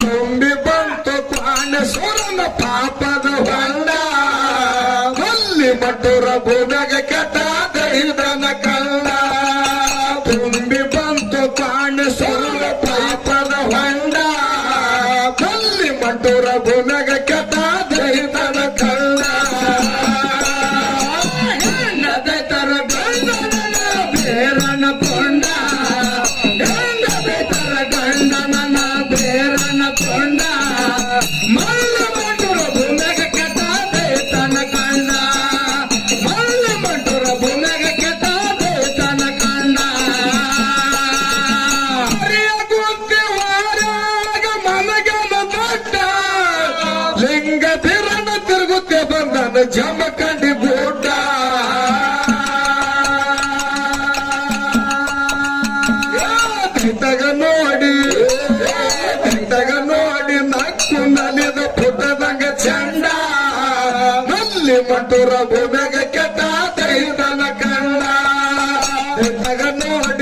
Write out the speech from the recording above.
ತುಂಬಿ ಬಂತು ಪಾಣೇಶ್ವರನ ಪಾಪದ ಹೊಂಡ ಅಲ್ಲಿ ಮಟುರ ಭೂಮಿಯಾಗ ಕೆಟ್ಟ ದೈವನ ಕಂಡ ತುಂಬಿ ಬಂತು ಪಾಣೇಶ್ವರನ ಪಾಪದ ಹೊಂಡ ಅಲ್ಲಿ ಮಟುರ ಭೂಮಿಯಾಗ ಕೆಟ್ಟ ದೈವನ ಕಂಡ ಹೆಣ್ಣದೈತರ ಗಂಡನ ಬೇರನ ಕೊಂಡ ಹೆಣ್ಣದೈತರ ಗಂಡನ ಬೇರನ ಕೊಂಡ ಮಲ್ಲ ಮಟುರ ಭೂಮಿಯಾಗ ಕೆಟ್ಟ ದೈವನ ಕಂಡ ಮಲ್ಲ ಮಟುರ ಭೂಮಿಯಾಗ ಕೆಟ್ಟ ದೈವನ ಕಂಡ ಹರಿಯ ಗುತ್ತಿ ವಾರಾಗ ಮನಗನ ದೊಡ್ಡ ಲಿಂಗ ತಿರಣ ತಿರುಗುತ್ತೆ ಬಂದನ ಜಮಕಂಡಿ ಬೂಟ ತಗ ನೋಡಿ ನಕ್ಕು ನಲಿದ ಪುಟ್ಟದಂಗ ಚಂಡ ನಲ್ಲಿ ಮಟುರ ಭೂಮಿಯಾಗ ಕೆಟ್ಟ ದೈವನ ಕಂಡ ತಗ ನೋಡಿ